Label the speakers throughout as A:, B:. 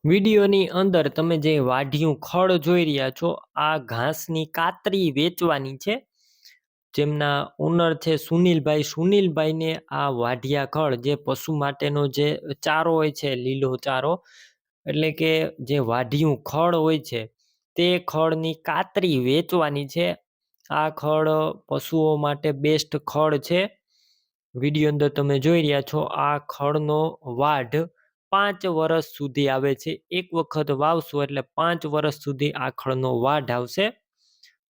A: વિડીયોની અંદર તમે જે વાઢિયું ખડ જોઈ રહ્યા છો, આ ઘાસની કાતરી વેચવાની છે. જેમના ઓનર છે સુનિલભાઈ. સુનિલભાઈને આ વાઢિયા ખડ જે પશુ માટેનો જે ચારો હોય છે, લીલો ચારો, એટલે કે જે વાઢિયું ખડ હોય છે તે ખડની કાતરી વેચવાની છે. આ ખડ પશુઓ માટે બેસ્ટ ખડ છે. વિડીયો અંદર તમે જોઈ રહ્યા છો, આ ખડનો વાઢ 5 વર્ષ સુધી આવે છે. એક વખત વાવશો એટલે 5 વર્ષ સુધી આ ખડનો વાઢ આવશે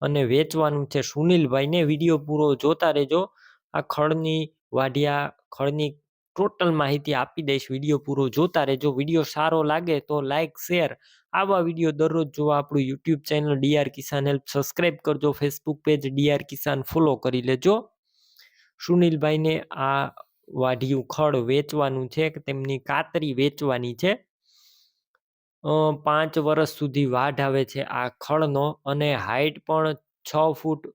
A: અને વેચવાનું છે સુનિલભાઈને. વિડીયો પૂરો જોતા રહેજો. આ ખડની વાઢિયા ખડની ટોટલ માહિતી આપી દઈશ. વિડીયો પૂરો જોતા રહેજો. વિડીયો સારો લાગે તો લાઈક, શેર. આવા વિડીયો દરરોજ જોવા આપણું યુટ્યુબ ચેનલ ડીઆર કિસાન હેલ્પ સબસ્ક્રાઈબ કરજો. ફેસબુક પેજ ડીઆર કિસાન ફોલો કરી લેજો. સુનિલભાઈને આ વાઢિયું ખડ વેચવાનું છે, તેમની કાતરી વેચવાની છે. 5 વર્ષ સુધી વાઢ આવે છે આ ખડનો અને હાઈટ પણ 6 ફૂટ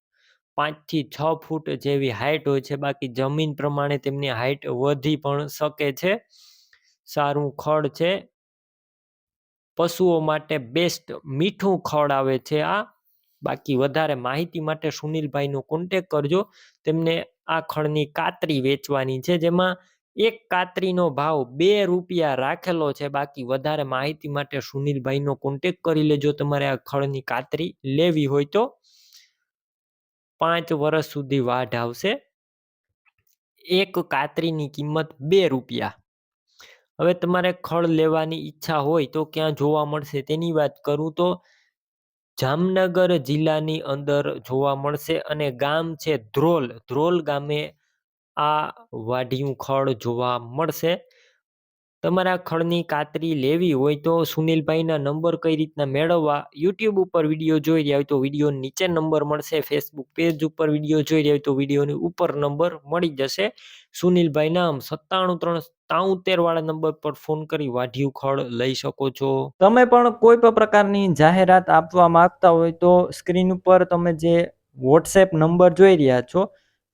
A: 5 થી 6 ફૂટ જેવી હાઈટ હોય છે. બાકી જમીન પ્રમાણે તેમની હાઈટ વધી પણ શકે છે. સારું ખડ છે, પશુઓ માટે બેસ્ટ મીઠું ખડ આવે છે આ. બાકી વધારે માહિતી માટે સુનિલભાઈનો કોન્ટેક કરજો. તેમને આ ખડની કાતરી વેચવાની છે, જેમાં એક કાતરીનો ભાવ 2 રૂપિયા રાખેલો છે. બાકી વધારે માહિતી માટે સુનિલભાઈનો કોન્ટેક કરી લેજો. તમારે આ ખડની કાતરી લેવી હોય તો 5 વર્ષ સુધી વાઢ આવશે. એક કાતરીની કિંમત 2 રૂપિયા. હવે તમારે ખડ લેવાની ઈચ્છા હોય તો ક્યાં જોવા મળશે તેની વાત કરું તો જામનગર જિલ્લાની અંદર જોવા મળશે અને ગામ છે ધ્રોલ. ધ્રોલ ગામે આ વાઢિયું ખડ જોવા મળશે. તમારા ખડની કાતરી લેવી હોય તો સુનિલભાઈના નંબર કઈ રીતના મેળવવા, યુટ્યુબ ઉપર વિડીયો જોઈ રહ્યા હોય તો વિડીયો નીચે નંબર મળશે. ફેસબુક પેજ ઉપર વિડીયો જોઈ રહ્યા હોય તો વિડીયોની ઉપર નંબર મળી જશે. સુનિલભાઈ નામ 97 373 વાળા નંબર પર ફોન કરી વાઢિયું ખડ લઈ શકો છો. તમે પણ કોઈ પણ પ્રકારની જાહેરાત આપવા માંગતા હોય તો સ્ક્રીન ઉપર તમે જે વોટ્સએપ નંબર જોઈ રહ્યા છો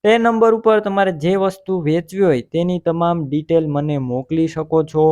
A: તે નંબર ઉપર તમારે જે વસ્તુ વેચવી હોય તેની તમામ ડિટેલ મને મોકલી શકો છો.